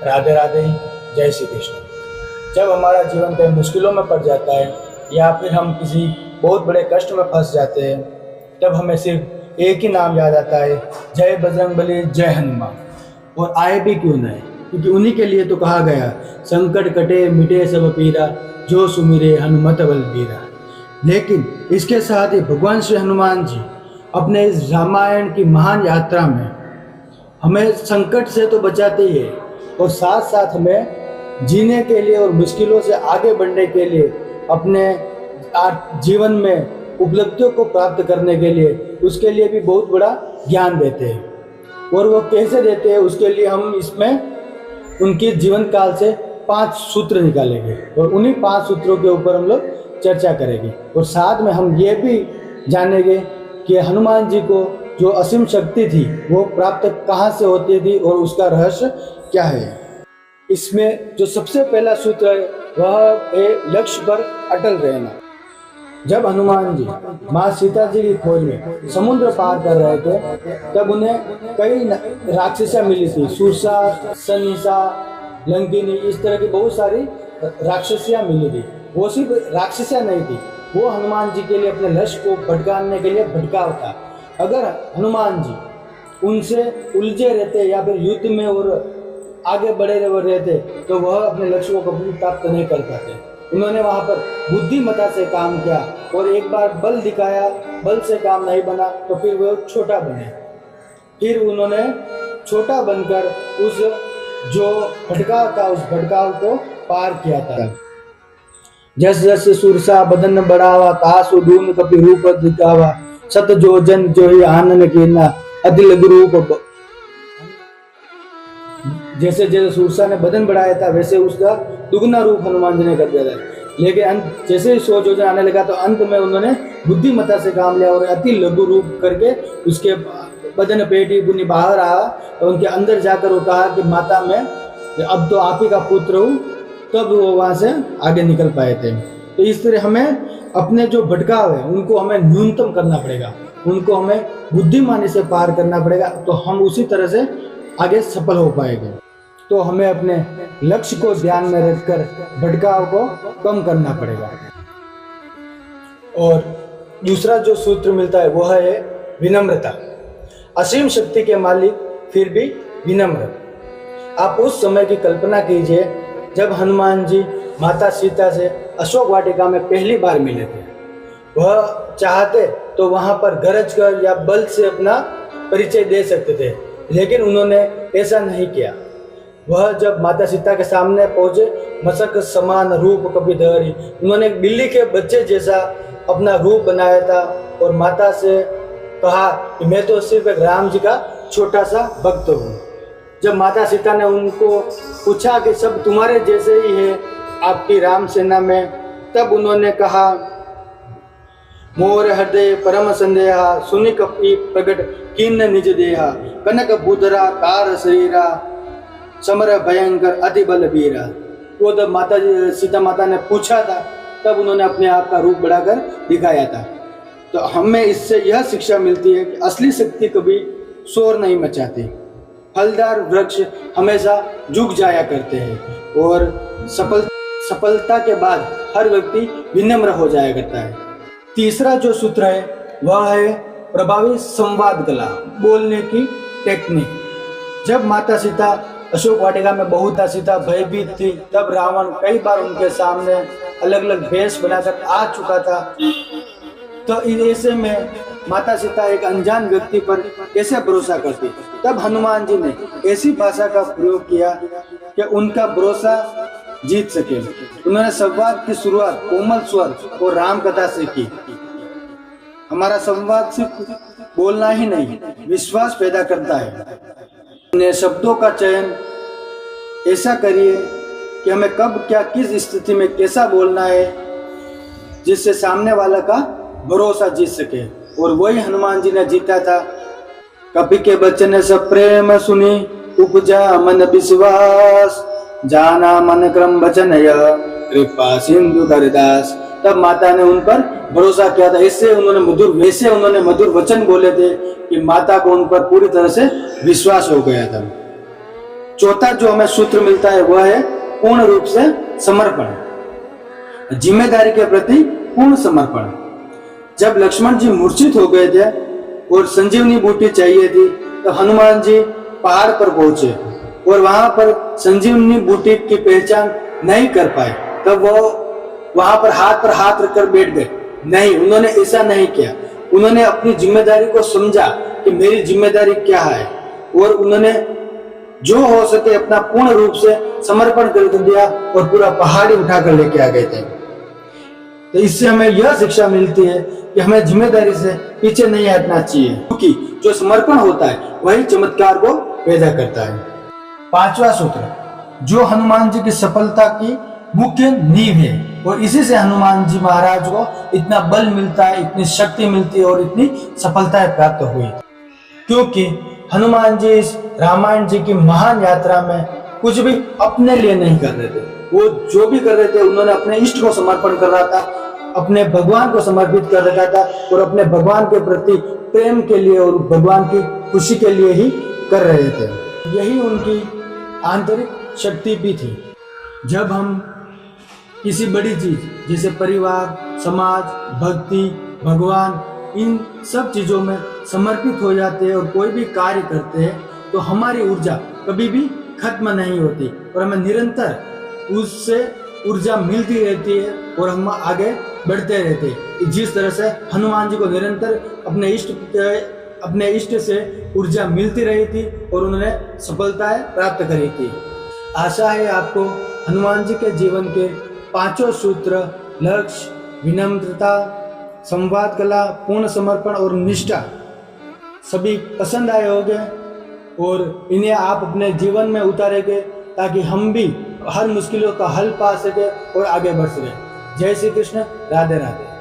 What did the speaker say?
राधे राधे, जय श्री कृष्ण। जब हमारा जीवन कई मुश्किलों में पड़ जाता है या फिर हम किसी बहुत बड़े कष्ट में फंस जाते हैं, तब हमें सिर्फ एक ही नाम याद आता है, जय बजरंगबली, जय हनुमान। और आए भी क्यों नहीं, क्योंकि उन्हीं के लिए तो कहा गया, संकट कटे मिटे सब पीरा, जो सुमिरे हनुमत बलबीरा। लेकिन इसके साथ ही भगवान श्री हनुमान जी अपने इस रामायण की महान यात्रा में हमें संकट से तो बचाते ही है, और साथ साथ हमें जीने के लिए और मुश्किलों से आगे बढ़ने के लिए, अपने जीवन में उपलब्धियों को प्राप्त करने के लिए, उसके लिए भी बहुत बड़ा ज्ञान देते हैं। और वो कैसे देते हैं, उसके लिए हम इसमें उनके जीवन काल से 5 सूत्र निकालेंगे और उन्हीं 5 सूत्रों के ऊपर हम लोग चर्चा करेंगे। और साथ में हम ये भी जानेंगे कि हनुमान जी को जो असीम शक्ति थी वो प्राप्त कहाँ से होती थी और उसका रहस्य क्या है। इसमें जो सबसे पहला सूत्र है वह है लक्ष्य पर अटल रहना। जब हनुमान जी माँ सीता जी की खोज में समुद्र पार कर रहे थे, तब उन्हें कई राक्षसियाँ मिली थी, सुरसा, सनीसा, लंकिनी, इस तरह की बहुत सारी राक्षसियाँ मिली थी। वो सिर्फ राक्षसियाँ नहीं थी, वो हनुमान जी के लिए अपने लक्ष्य को भटकाने के लिए भटकाव था। अगर हनुमान जी उनसे उलझे रहते या फिर युद्ध में और आगे बढ़े रहते तो वह अपने लक्ष्य को कभी प्राप्त नहीं कर पाते। उन्होंने वहाँ पर बुद्धिमत्ता से काम किया और एक बार बल दिखाया, बल से काम नहीं बना तो फिर वो छोटा बने। फिर उन्होंने छोटा बनकर उस जो भटकाव था उस भटकाव को पार किया था। जस जस सुरसा बदन बढ़ावा, तासु ढूंढ कपि रूप दिखावा, सत जो जन जो ही आनंद कीना, अति लघु रूप। जैसे जैसे सुरसा ने बदन बढ़ाया था वैसे उसका दुगना रूप हनुमान जी ने कर दिया था। लेकिन जैसे ही 100 योजन आने लगा तो अंत में उन्होंने बुद्धिमत्ता से काम लिया और अति लघु रूप करके उसके बदन पेटी बुनी बाहर आया और उनके अंदर जाकर वो कहा कि माता मैं अब तो आप ही का पुत्र हूँ, तब वो वहाँ से आगे निकल पाए थे। तो इस तरह हमें अपने जो भटकाव है उनको हमें न्यूनतम करना पड़ेगा, उनको हमें बुद्धिमानी से पार करना पड़ेगा, तो हम उसी तरह से आगे सफल हो पाएंगे। तो हमें अपने लक्ष्य को ध्यान में रखकर भटकाव को कम करना पड़ेगा। और दूसरा जो सूत्र मिलता है वह है विनम्रता। असीम शक्ति के मालिक फिर भी विनम्र। आप उस समय की कल्पना कीजिए जब हनुमान जी माता सीता से अशोक वाटिका में पहली बार मिले थे। वह चाहते तो वहां पर गरज कर या बल से अपना परिचय दे सकते थे, लेकिन उन्होंने ऐसा नहीं किया। वह जब माता सीता के सामने पहुंचे, मशक समान रूप कपि धरि, उन्होंने एक बिल्ली के बच्चे जैसा अपना रूप बनाया था और माता से कहा कि मैं तो सिर्फ एक राम जी का छोटा सा भक्त हूँ। जब माता सीता ने उनको पूछा कि सब तुम्हारे जैसे ही है आपकी राम सेना में, तब उन्होंने कहा मोर हृदय परम संदेहा, सुनि कपि प्रगट कीन निज देहा, कनक बुधरा कार शरीरा, समर भयंकर अति बल वीरा। वो जब माता सीता माता ने पूछा था तब उन्होंने अपने आप का रूप बढ़ाकर दिखाया था। तो हमें इससे यह शिक्षा मिलती है कि असली शक्ति कभी शोर नहीं मचाती। फलदार वृक्ष हमेशा झुक जाया करते हैं और सफलता के बाद हर व्यक्ति विनम्र हो जाया करता है। तीसरा जो सूत्र है वह है प्रभावी संवाद कला, बोलने की टेक्निक। जब माता सीता अशोक वाटिका में बहुत सीता भयभीत थी, तब रावण कई बार उनके सामने अलग अलग भेष बनाकर आ चुका था। तो ऐसे में माता सीता एक अनजान व्यक्ति पर कैसे भरोसा करती। तब हनुमान जी ने ऐसी भाषा का प्रयोग किया कि उनका भरोसा जीत सके। उन्होंने संवाद की शुरुआत कोमल स्वर और राम कथा से की। हमारा संवाद सिर्फ बोलना ही नहीं, विश्वास पैदा करता है। अपने शब्दों का चयन ऐसा करिए कि हमें कब क्या किस स्थिति में कैसा बोलना है जिससे सामने वाला का भरोसा जीत सके। और वही हनुमान जी ने जीता था। कपि के बचन सब प्रेम सुनी, उपजा मन विश्वास, जाना मन क्रम वचन कृपा सिंधु करदास। तब माता ने उन पर भरोसा किया था। इससे उन्होंने मधुर वचन बोले थे कि माता को उन पर पूरी तरह से विश्वास हो गया था। चौथा जो हमें सूत्र मिलता है वह है पूर्ण रूप से समर्पण, जिम्मेदारी के प्रति पूर्ण समर्पण। जब लक्ष्मण जी मूर्छित हो गए थे और संजीवनी बूटी चाहिए थी तो हनुमान जी पहाड़ पर पहुंचे और वहां पर संजीवनी बूटी की पहचान नहीं कर पाए। तब वो वहां पर हाथ रखकर बैठ गए। नहीं, उन्होंने ऐसा नहीं किया। उन्होंने अपनी जिम्मेदारी को समझा कि मेरी जिम्मेदारी क्या है, और उन्होंने जो हो सके अपना पूर्ण रूप से समर्पण कर दिया और पूरा पहाड़ी उठाकर लेके आ गए थे। तो इससे हमें यह शिक्षा मिलती है कि हमें जिम्मेदारी से पीछे नहीं हटना चाहिए, क्योंकि जो समर्पण होता है वही चमत्कार को पैदा करता है। पांचवा सूत्र, जो हनुमान जी की सफलता की मुख्य नींव है, और इसी से हनुमान जी महाराज को इतना बल मिलता है, इतनी शक्ति मिलती है और इतनी सफलताएं प्राप्त हुई, क्योंकि हनुमान जी इस रामायण जी की महान यात्रा में कुछ भी अपने लिए नहीं कर रहे थे। वो जो भी कर रहे थे उन्होंने अपने इष्ट को समर्पण कर रहा था, अपने भगवान को समर्पित कर रखा था, और अपने भगवान के प्रति प्रेम के लिए और भगवान की खुशी के लिए ही कर रहे थे। यही उनकी आंतरिक शक्ति भी थी। जब हम किसी बड़ी चीज जैसे परिवार, समाज, भक्ति, भगवान, इन सब चीजों में समर्पित हो जाते हैं और कोई भी कार्य करते हैं तो हमारी ऊर्जा कभी भी खत्म नहीं होती और हमें निरंतर उससे ऊर्जा मिलती रहती है और हम आगे बढ़ते रहते हैं। जिस तरह से हनुमान जी को निरंतर अपने इष्ट से ऊर्जा मिलती रही थी और उन्होंने सफलताएं प्राप्त करी थी। आशा है आपको हनुमान जी के जीवन के पांचों सूत्र, लक्ष्य, विनम्रता, संवाद कला, पूर्ण समर्पण और निष्ठा सभी पसंद आए होंगे और इन्हें आप अपने जीवन में उतारेंगे ताकि हम भी हर मुश्किलों का हल पा सके और आगे बढ़ सके। जय श्री कृष्ण, राधे राधे।